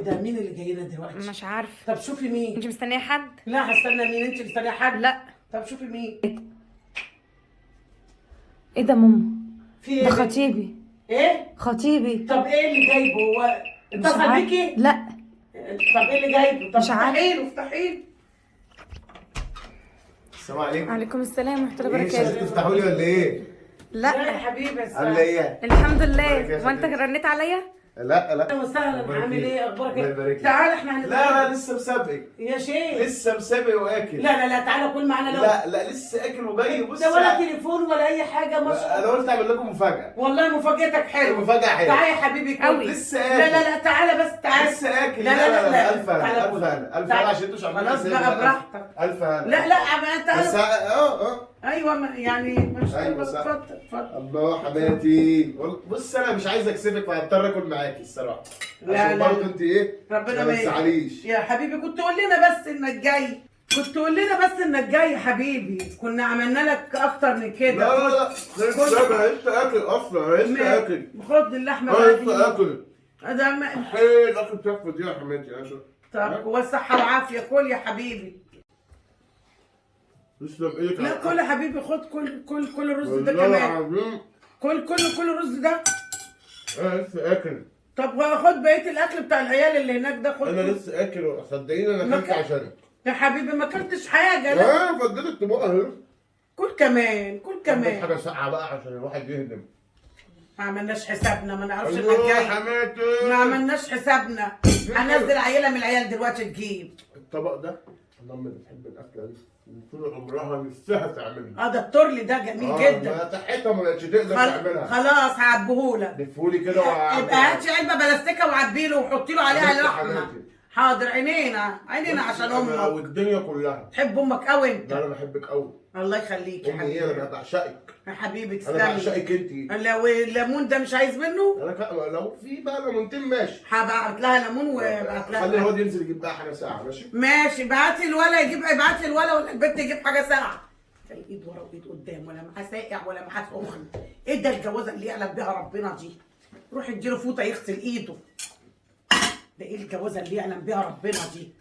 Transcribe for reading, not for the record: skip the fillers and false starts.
ده مين اللي جاي لنا دلوقتي؟ مش عارفه. طب شوفي مين. انت مستنيه حد؟ لا هستنى مين؟ انت مستنيه حد؟ لا. طب شوفي مين. ايه ده ماما؟ في ده ايه؟ خطيبي. ايه؟ خطيبي. طب ايه اللي جايبه هو؟ مش اتصل عارف. بيكي؟ لا. طب ايه اللي جايبه؟ طب مش عارف. افتحي له افتحي له. السلام عليكم. وعليكم السلام ورحمه الله ايه مش عايزين وبركاته. تفتحوا لي ولا ايه؟ لا يا لا حبيبي عامله ايه؟ الحمد بارك لله. يا وانت خديجة. رنيت عليا؟ لا اهلا وسهلا، الله عامل يبارك ايه؟ اخبارك الله ايه؟ يبارك تعال احنا هنتغدى. لا لسه مسابق. يا شيخ لسه مسابق واكل. لا تعالى كل معانا. لا لسه اكل وجاي. بص ده ولا تليفون ولا اي حاجه. ما شاء انا الله قلت اعمل لكم مفاجاه. والله مفاجاتك حلوه. مفاجاه حلوه. تعالى يا حبيبي كل. أوي. لسه اكل. لا تعالى بس تعالى. لسه اكل. لا الف هنا تعالى الف كل. هنا الف تعالى. هنا عشان انتوا مش عارفين خلاص حسابي. بقى براحتك. الف هنا. لا ما انت بس ايوه يعني مش أيوة صح. اتفضل. الله حماتي بص انا مش عايز اكسفك فهضطر اكل معاكي الصراحه. لا عشان برضه انت ايه؟ ربنا ما ما تزعليش. يا حبيبي كنت تقول لنا بس انك جاي. كنت تقول لنا بس انك جاي يا حبيبي، كنا عملنا لك اكتر من كده. لا لسه اكل اصلا لسه اكل. خد اللحمه لسه اكل. ده حلو الاكل بتاعك دي يا حماتي يا شو. طب والصحه والعافيه. كل يا حبيبي. تسلم ايدك. لا كل يا حبيبي. خد كل الرز ده والله كمان. العظيم كل الرز ده. انا لسه اكل. طب خد بقيه الاكل بتاع العيال اللي هناك ده. خد انا لسه اكل صدقيني انا اكلت عشانك. يا حبيبي ما اكلتش حاجه. لا فضلت طبق اهي. كل كمان حاجه ساقعه بقى عشان الواحد يهدم. ما عملناش حسابنا، ما نعرفش انك الله جاي. حماتي. ما عملناش حسابنا. هنزل عيله من العيال دلوقتي تجيب. الطبق ده اللهم بتحب الاكله دي طول عمرها نفسها تعملها. ده التورلي ده جميل جدا. ما تحتها ما بقتش تقدر تعملها. خلاص هعبيهولك. لفولي كده يبقى هاتي علبه بلاستيكه وعبي له وحطي له عليها لحمه. حاضر عينينا عشان امك. والدنيا كلها. تحب امك قوي انت. لا انا بحبك قوي. الله يخليك يا امي ايه انا حبيبي. بعشقك. يا حبيبي انا تسلمي. بعشقك انت. لو الليمون ده مش عايز منه لو في بقى ليمونتين ماشي. هبعت لها ليمون وابعت لها. خلي الواد ينزل يجيب بقى حاجه ساعه ماشي. ماشي ابعتي الولا ولا البنت تجيب حاجه ساقعه. ايد ورا وايد قدام، ولا معاه ساقع ولا معاه سخن. ايه ده الجوازه اللي يعلم بيها ربنا دي؟ روح اديله فوطه يغسل ايده. ده ايه الجوازه اللي يعلم بيها ربنا دي؟